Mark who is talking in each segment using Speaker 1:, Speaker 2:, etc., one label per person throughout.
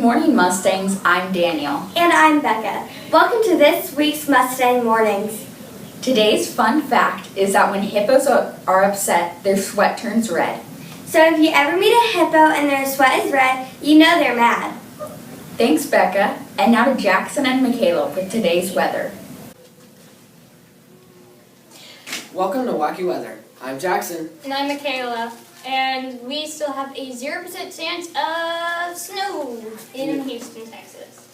Speaker 1: Good morning, Mustangs. I'm Daniel.
Speaker 2: And I'm Becca. Welcome to this week's Mustang Mornings.
Speaker 1: Today's fun fact is that when hippos are upset, their sweat turns red.
Speaker 2: So if you ever meet a hippo and their sweat is red, you know they're mad.
Speaker 1: Thanks, Becca. And now to Jackson and Michaela with today's weather.
Speaker 3: Welcome to Wacky Weather. I'm Jackson.
Speaker 4: And I'm Michaela. And we still have a 0% chance of snow in Houston, Texas.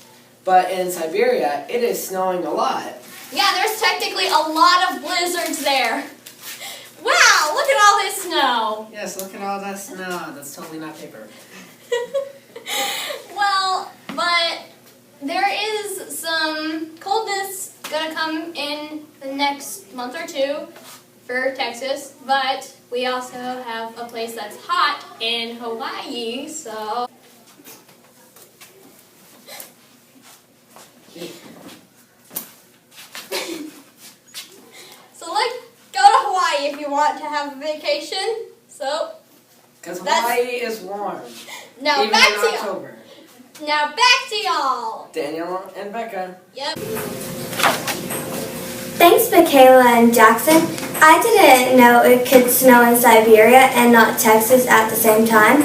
Speaker 3: But in Siberia, it is snowing a lot.
Speaker 4: Yeah, there's technically a lot of blizzards there. Wow, look at all this snow.
Speaker 3: Yes, look at all that snow. That's totally not paper.
Speaker 4: Well, but there is some coldness gonna come in the next month or two for Texas, but we also have a place that's hot in Hawaii, so let's go to Hawaii if you want to have a vacation. So
Speaker 3: Because Hawaii is warm.
Speaker 4: now
Speaker 3: even
Speaker 4: back
Speaker 3: in
Speaker 4: to
Speaker 3: October.
Speaker 4: y'all. Now back to y'all.
Speaker 3: Daniel and Becca.
Speaker 4: Yep.
Speaker 2: Thanks, Michaela and Jackson. I didn't know it could snow in Siberia and not Texas at the same time.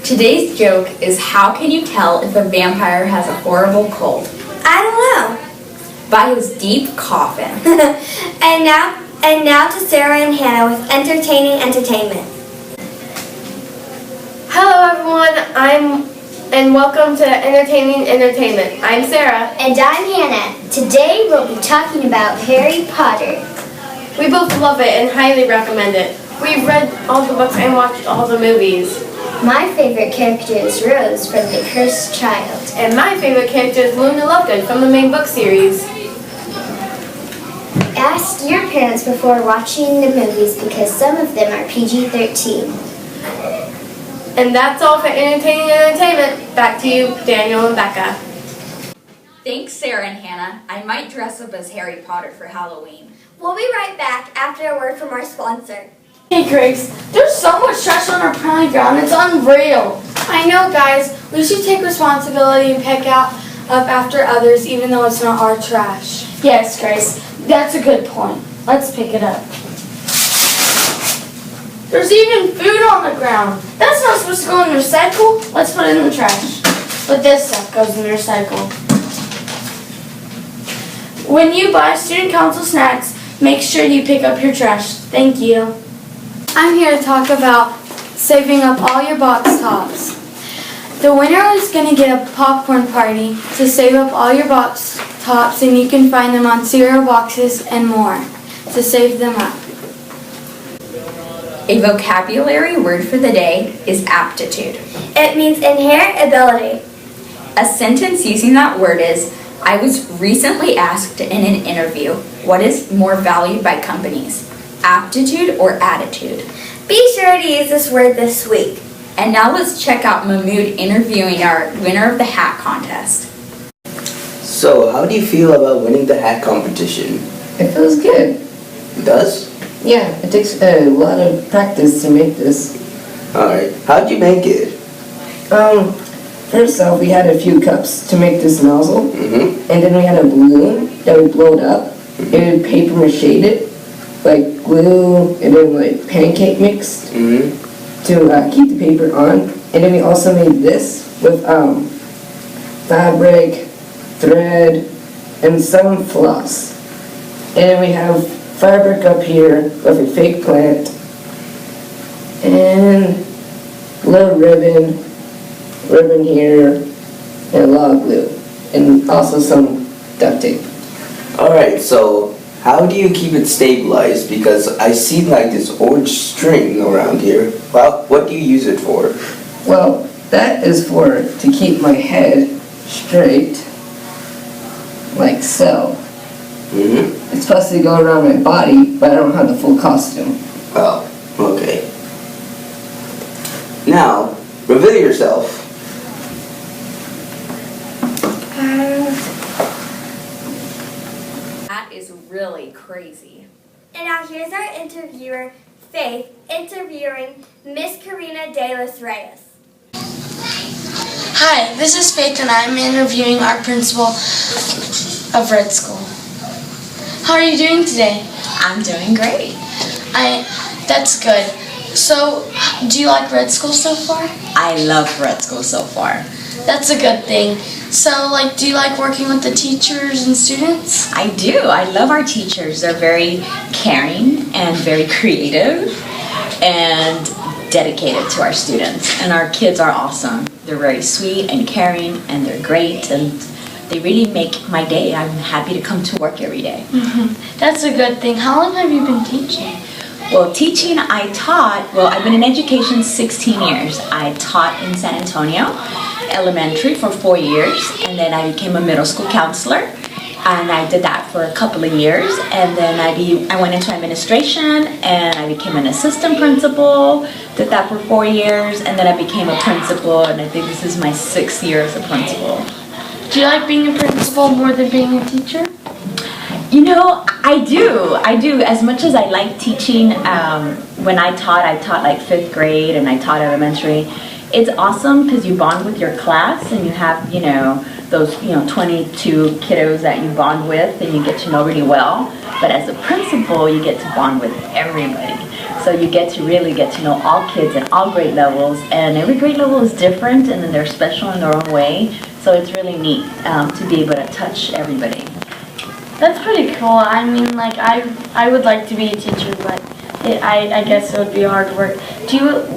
Speaker 1: Today's joke is, how can you tell if a vampire has a horrible cold?
Speaker 2: I don't know.
Speaker 1: By his deep coughing.
Speaker 2: and now to Sarah and Hannah with entertaining entertainment.
Speaker 5: Hello everyone, and welcome to Entertaining Entertainment. I'm Sarah.
Speaker 6: And I'm Hannah. Today we'll be talking about Harry Potter.
Speaker 5: We both love it and highly recommend it. We've read all the books and watched all the movies.
Speaker 6: My favorite character is Rose from The Cursed Child.
Speaker 5: And my favorite character is Luna Lovegood from the main book series.
Speaker 6: Ask your parents before watching the movies because some of them are PG-13.
Speaker 5: And that's all for Entertaining Entertainment. Back to you, Daniel and Becca.
Speaker 1: Thanks, Sarah and Hannah. I might dress up as Harry Potter for Halloween.
Speaker 2: We'll be right back after a word from our sponsor.
Speaker 7: Hey Grace, there's so much trash on our playground, it's unreal. I know guys, we should take responsibility and pick up after others even though it's not our trash. Yes Grace, that's a good point. Let's pick it up. There's even food on the ground. That's not supposed to go in the recycle. Let's put it in the trash. But this stuff goes in the recycle. When you buy student council snacks, make sure you pick up your trash. Thank you. I'm here to talk about saving up all your box tops. The winner is going to get a popcorn party to save up all your box tops, and you can find them on cereal boxes and more to save them up.
Speaker 1: A vocabulary word for the day is aptitude.
Speaker 2: It means inherent ability.
Speaker 1: A sentence using that word is, I was recently asked in an interview, what is more valued by companies, aptitude or attitude?
Speaker 2: Be sure to use this word this week.
Speaker 1: And now let's check out Mahmood interviewing our winner of the hat contest.
Speaker 8: So, how do you feel about winning the hat competition?
Speaker 9: It feels good.
Speaker 8: It does?
Speaker 9: Yeah, it takes a lot of practice to make this.
Speaker 8: Alright, how'd you make it?
Speaker 9: First off, we had a few cups to make this nozzle,
Speaker 8: Mm-hmm.
Speaker 9: and then we had a balloon that would blow it up, and would paper mache it, like glue, and then like pancake mix to keep the paper on. And then we also made this with fabric, thread, and some floss. And then we have fabric up here with a fake plant, and a little ribbon here, and a lot of glue, and also some duct tape.
Speaker 8: Alright, so how do you keep it stabilized? Because I see like this orange string around here. Well, what do you use it for?
Speaker 9: Well, that is to keep my head straight, like so. It's supposed to go around my body, but I don't have the full costume.
Speaker 8: Oh, okay. Now, reveal yourself.
Speaker 1: That is really crazy.
Speaker 2: And now here's our interviewer, Faith, interviewing Miss Karina De Los Reyes.
Speaker 7: Hi, this is Faith and I'm interviewing our principal of Red School. How are you doing today?
Speaker 10: I'm doing great.
Speaker 7: That's good. So, do you like Red School so far?
Speaker 10: I love Red School so far.
Speaker 7: That's a good thing. So, do you like working with the teachers and students?
Speaker 10: I do. I love our teachers. They're very caring and very creative and dedicated to our students. And our kids are awesome. They're very sweet and caring and they're great and they really make my day. I'm happy to come to work every day.
Speaker 7: Mm-hmm. That's a good thing. How long have you been teaching?
Speaker 10: Well, teaching, I've been in education 16 years. I taught in San Antonio Elementary for 4 years, and then I became a middle school counselor, and I did that for a couple of years, and then I went into administration, and I became an assistant principal, did that for 4 years, and then I became a principal, and I think this is my 6th year as a principal.
Speaker 7: Do you like being a principal more than being a teacher?
Speaker 10: You know, I do. As much as I like teaching, when I taught like 5th grade and I taught elementary. It's awesome because you bond with your class and you have, those, 22 kiddos that you bond with and you get to know really well. But as a principal, you get to bond with everybody. So you get to really get to know all kids at all grade levels, and every grade level is different and then they're special in their own way. So it's really neat to be able to touch everybody.
Speaker 7: That's pretty cool. I mean, I would like to be a teacher, but I guess it would be hard work.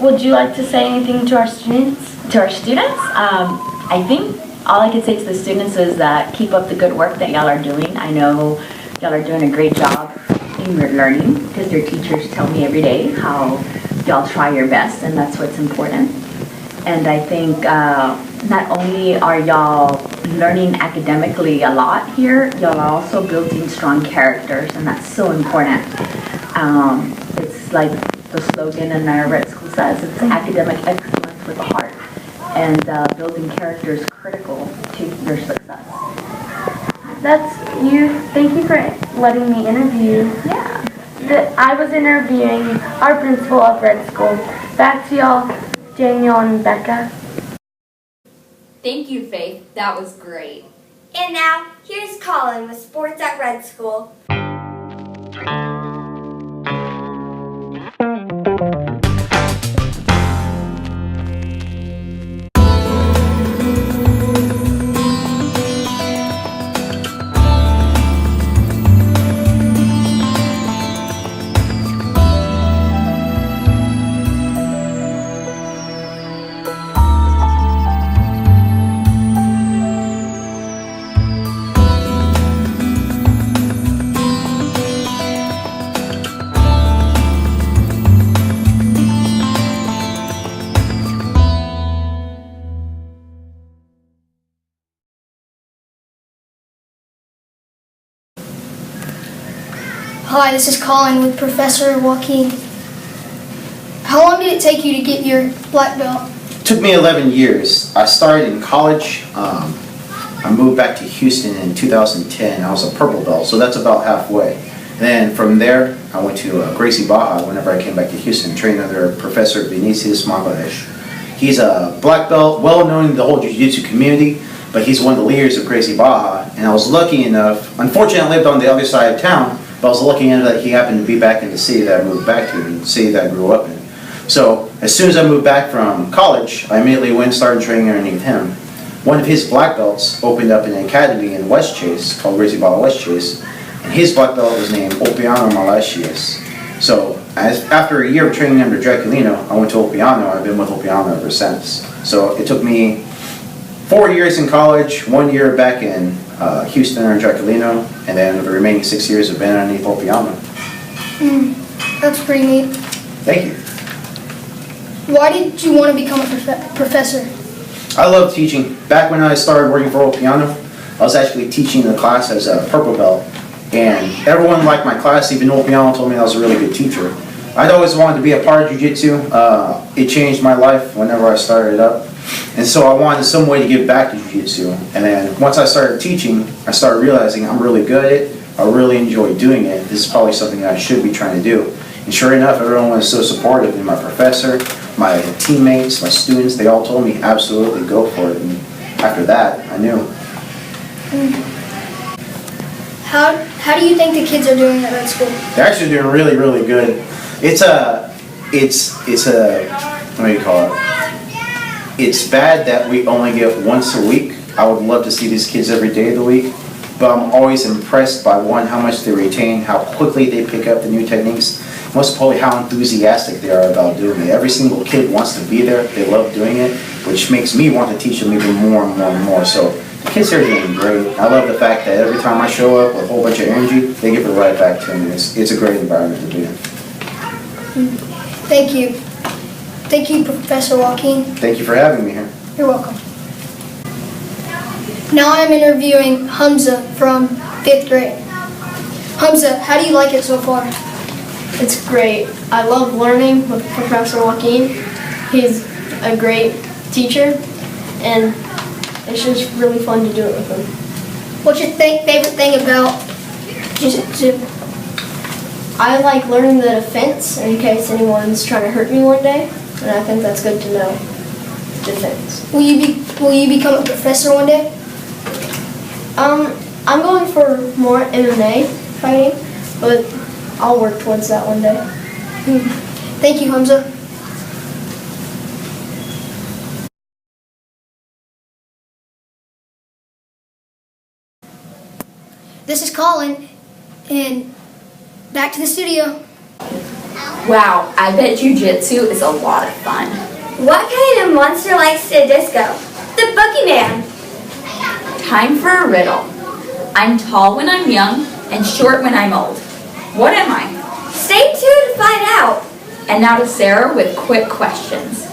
Speaker 7: Would you like to say anything to our students?
Speaker 10: To our students, I think all I can say to the students is that keep up the good work that y'all are doing. I know y'all are doing a great job in your learning because your teachers tell me every day how y'all try your best, and that's what's important. And I think not only are y'all learning academically a lot here, y'all are also building strong characters, and that's so important. It's like the slogan in our Red School says, it's academic excellence with a heart. And building character is critical to your success.
Speaker 7: Thank you for letting me interview.
Speaker 10: Yeah.
Speaker 7: I was interviewing our principal of Red School. Back to y'all, Daniel and Becca.
Speaker 1: Thank you, Faith. That was great.
Speaker 2: And now, here's Colin with Sports at Red School.
Speaker 11: Hi, this is Colin with Professor Joaquin. How long did it take you to get your black belt?
Speaker 12: It took me 11 years. I started in college. I moved back to Houston in 2010. I was a purple belt, so that's about halfway. Then from there, I went to Gracie Baja whenever I came back to Houston, trained under Professor Vinicius Magladesh. He's a black belt, well known in the whole jiu-jitsu community, but he's one of the leaders of Gracie Baja. And I was lucky enough, unfortunately I lived on the other side of town, but I was lucky enough that he happened to be back in the city that I moved back to, and the city that I grew up in. So as soon as I moved back from college, I immediately went and started training underneath him. One of his black belts opened up an academy in West Chase called Gracie Baja West Chase, and his black belt was named Opiano Malachias. So after a year of training under Draculino, I went to Opiano. I've been with Opiano ever since. So it took me 4 years in college, 1 year back in Houston under Draculino, and then the remaining 6 years have been underneath Opiano.
Speaker 11: That's pretty neat.
Speaker 12: Thank you.
Speaker 11: Why did you want to become a professor?
Speaker 12: I love teaching. Back when I started working for Opiano, I was actually teaching the class as a purple belt, and everyone liked my class. Even Opiano told me I was a really good teacher. I'd always wanted to be a part of jiu-jitsu. It changed my life whenever I started up. And so I wanted some way to give back to jiu-jitsu. And then once I started teaching, I started realizing I'm really good at it. I really enjoy doing it. This is probably something that I should be trying to do. And sure enough, everyone was so supportive. And my professor, my teammates, my students, they all told me absolutely go for it. And after that, I knew.
Speaker 11: How do you think the kids are doing at that school?
Speaker 12: They're actually doing really, really good. It's a, what do you call it? It's bad that we only get once a week. I would love to see these kids every day of the week. But I'm always impressed by one, how much they retain, how quickly they pick up the new techniques, most probably how enthusiastic they are about doing it. Every single kid wants to be there, they love doing it, which makes me want to teach them even more and more and more. So the kids here are doing great. I love the fact that every time I show up with a whole bunch of energy, they give it right back to me. It's a great environment to be in.
Speaker 11: Thank you. Thank you, Professor Joaquin.
Speaker 12: Thank you for having me here.
Speaker 11: You're welcome. Now I'm interviewing Hamza from 5th grade. Hamza, how do you like it so far?
Speaker 5: It's great. I love learning with Professor Joaquin. He's a great teacher, and it's just really fun to do it with him.
Speaker 11: What's your favorite thing about jiu-jitsu?
Speaker 5: I like learning the defense in case anyone's trying to hurt me one day, and I think that's good to know. Defense.
Speaker 11: Will you become a professor one day?
Speaker 5: I'm going for more MMA fighting, but I'll work towards that one day.
Speaker 11: Thank you, Hamza. This is Colin, and back to the studio.
Speaker 1: Wow, I bet jujitsu is a lot of fun.
Speaker 2: What kind of monster likes to disco? The boogeyman.
Speaker 1: Time for a riddle. I'm tall when I'm young and short when I'm old. What am I?
Speaker 2: Stay tuned to find out.
Speaker 1: And now to Sarah with quick questions.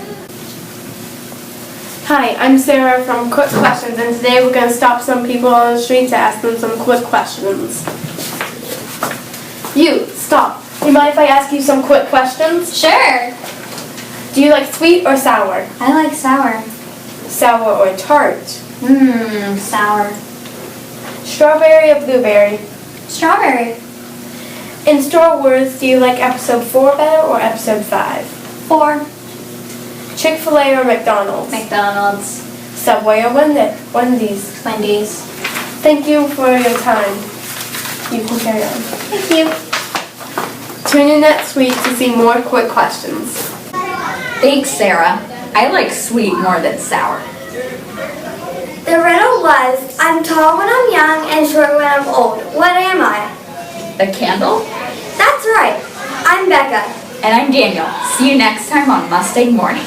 Speaker 7: Hi, I'm Sarah from Quick Questions, and today we're going to stop some people on the street to ask them some quick questions. You, stop. You mind if I ask you some quick questions?
Speaker 4: Sure.
Speaker 7: Do you like sweet or sour?
Speaker 6: I like sour.
Speaker 7: Sour or tart?
Speaker 6: Sour.
Speaker 7: Strawberry or blueberry?
Speaker 6: Strawberry.
Speaker 7: In Star Wars, do you like episode 4 better or episode 5?
Speaker 6: 4.
Speaker 7: Chick-fil-A or McDonald's?
Speaker 6: McDonald's.
Speaker 7: Subway or Wendy's?
Speaker 6: Wendy's.
Speaker 7: Thank you for your time. You can carry on.
Speaker 6: Thank you.
Speaker 7: Tune in next week to see more quick questions.
Speaker 1: Thanks, Sarah. I like sweet more than sour.
Speaker 2: The riddle was, I'm tall when I'm young and short when I'm old. What am I?
Speaker 1: A candle?
Speaker 2: That's right. I'm Becca.
Speaker 1: And I'm Daniel. See you next time on Mustang Morning.